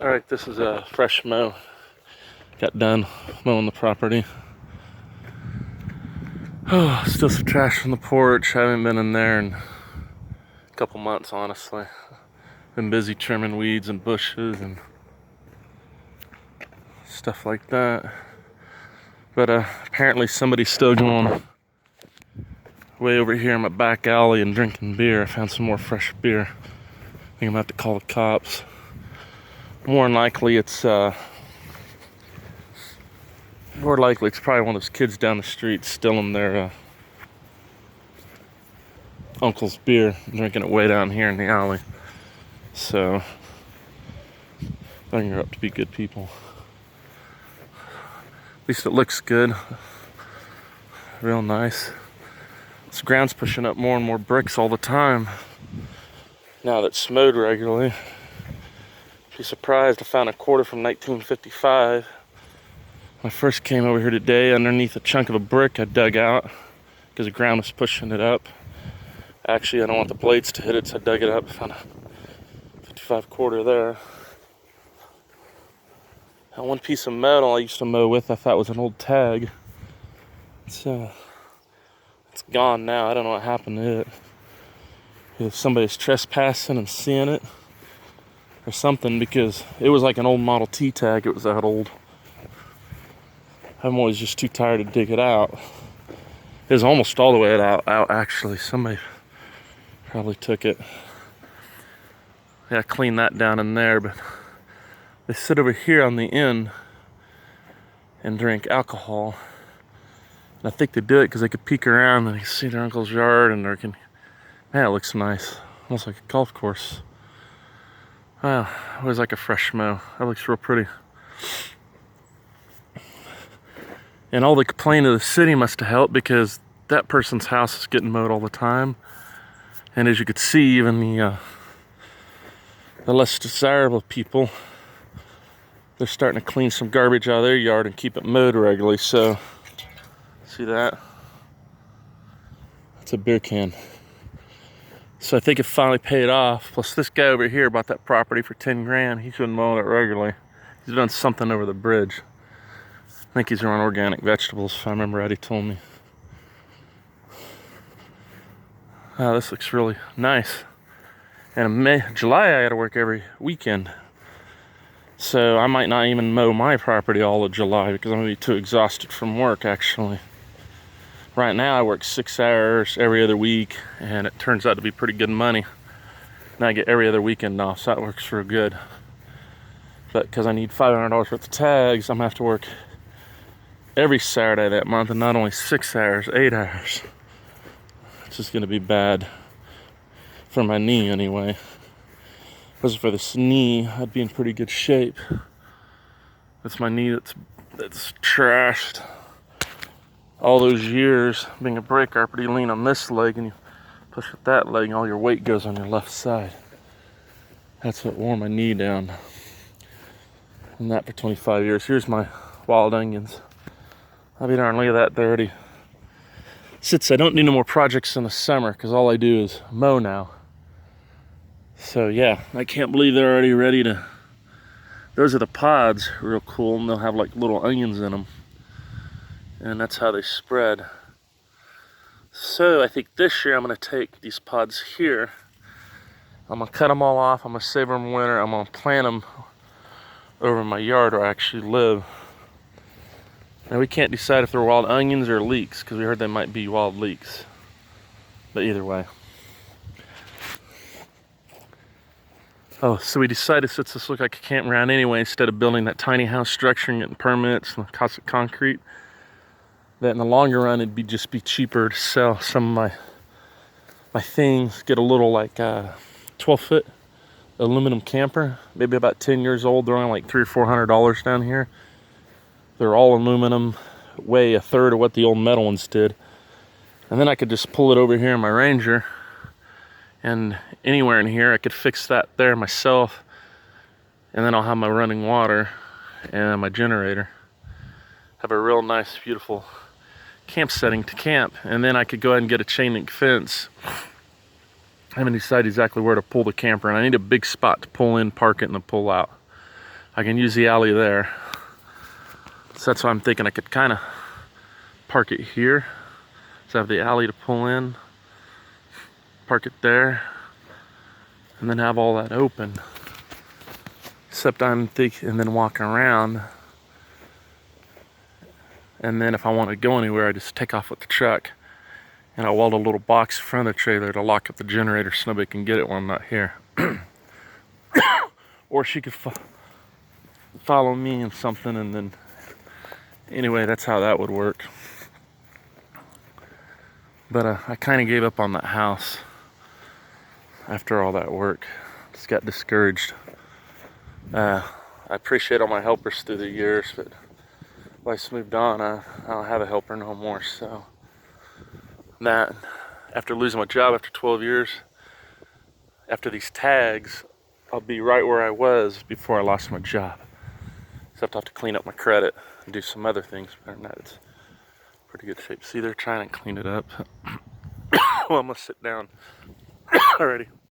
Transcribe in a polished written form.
Alright, this is a fresh mow. Got done mowing the property. Oh, still some trash on the porch. I haven't been in there in a couple months, honestly. Been busy trimming weeds and bushes and stuff like that. But apparently somebody's still going way over here in my back alley and drinking beer. I found some more fresh beer. I think I'm gonna have to call the cops. More than likely it's probably one of those kids down the street stealing their uncle's beer and drinking it way down here in the alley. So I think they're up to be good people. At least it looks good. Real nice. This ground's pushing up more and more bricks all the time now that it's mowed regularly. Be surprised, I found a quarter from 1955. When I first came over here today, underneath a chunk of a brick I dug out because the ground was pushing it up. Actually, I don't want the blades to hit it, so I dug it up. Found a 55 quarter there. That one piece of metal I used to mow with, I thought was an old tag. It's gone now. I don't know what happened to it. If somebody's trespassing and seeing it or something, because it was like an old Model T tag. It was that old. I'm always just too tired to dig it out. It was almost all the way out actually. Somebody probably took it. Yeah, I cleaned that down in there, but they sit over here on the end and drink alcohol. And I think they do it because they could peek around and they see their uncle's yard and man, it looks nice. Almost like a golf course. Wow, it was like a fresh mow. That looks real pretty. And all the complaining of the city must have helped because that person's house is getting mowed all the time. And as you could see, even the less desirable people, they're starting to clean some garbage out of their yard and keep it mowed regularly. So, see that? That's a beer can. So I think it finally paid off. Plus this guy over here bought that property for 10 grand. He's been mowing it regularly. He's done something over the bridge. I think he's around organic vegetables, if I remember right, he told me. Wow, this looks really nice. And in July I gotta work every weekend. So I might not even mow my property all of July because I'm gonna be too exhausted from work actually. Right now I work 6 hours every other week and it turns out to be pretty good money. And I get every other weekend off, so that works real good. But because I need $500 worth of tags, I'm gonna have to work every Saturday that month and not only 6 hours, 8 hours. It's just gonna be bad for my knee anyway. If it wasn't for this knee, I'd be in pretty good shape. That's my knee that's trashed. All those years being a brake carpenter, you lean on this leg and you push with that leg and all your weight goes on your left side. That's what wore my knee down. And that for 25 years. Here's my wild onions. I'll be darned, look at that, they're already sits. I don't do no more projects in the summer because all I do is mow now. So yeah, I can't believe they're already ready to. Those are the pods, real cool, and they'll have like little onions in them. And that's how they spread. So I think this year I'm gonna take these pods here. I'm gonna cut them all off. I'm gonna save them winter. I'm gonna plant them over in my yard where I actually live. Now we can't decide if they're wild onions or leeks because we heard they might be wild leeks. But either way. Oh, so we decided, since this looked like a campground anyway, instead of building that tiny house structure and getting permits and cost of concrete, that in the longer run it'd just be cheaper to sell some of my things, get a little like 12-foot aluminum camper, maybe about 10 years old. They're only like $300 or $400 down here. They're all aluminum, weigh a third of what the old metal ones did. And then I could just pull it over here in my Ranger, and anywhere in here I could fix that there myself, and then I'll have my running water and my generator. Have a real nice, beautiful camp setting to camp. And then I could go ahead and get a chain link fence. I haven't decided exactly where to pull the camper, and I need a big spot to pull in, park it, and then pull out. I can use the alley there. So that's why I'm thinking I could kind of park it here. So I have the alley to pull in, park it there, and then have all that open. Except I'm thinking, and then walk around. And then if I want to go anywhere, I just take off with the truck. And I weld a little box in front of the trailer to lock up the generator so nobody can get it when I'm not here. Or she could follow me in something, and then anyway, that's how that would work. But I kind of gave up on that house after all that work. Just got discouraged. I appreciate all my helpers through the years, but life's moved on. I don't have a helper no more. So that, after losing my job after 12 years, after these tags, I'll be right where I was before I lost my job. Except I'll have to clean up my credit and do some other things. Other than that, it's pretty good shape. See, they're trying to clean it up. Well, I'm gonna sit down already.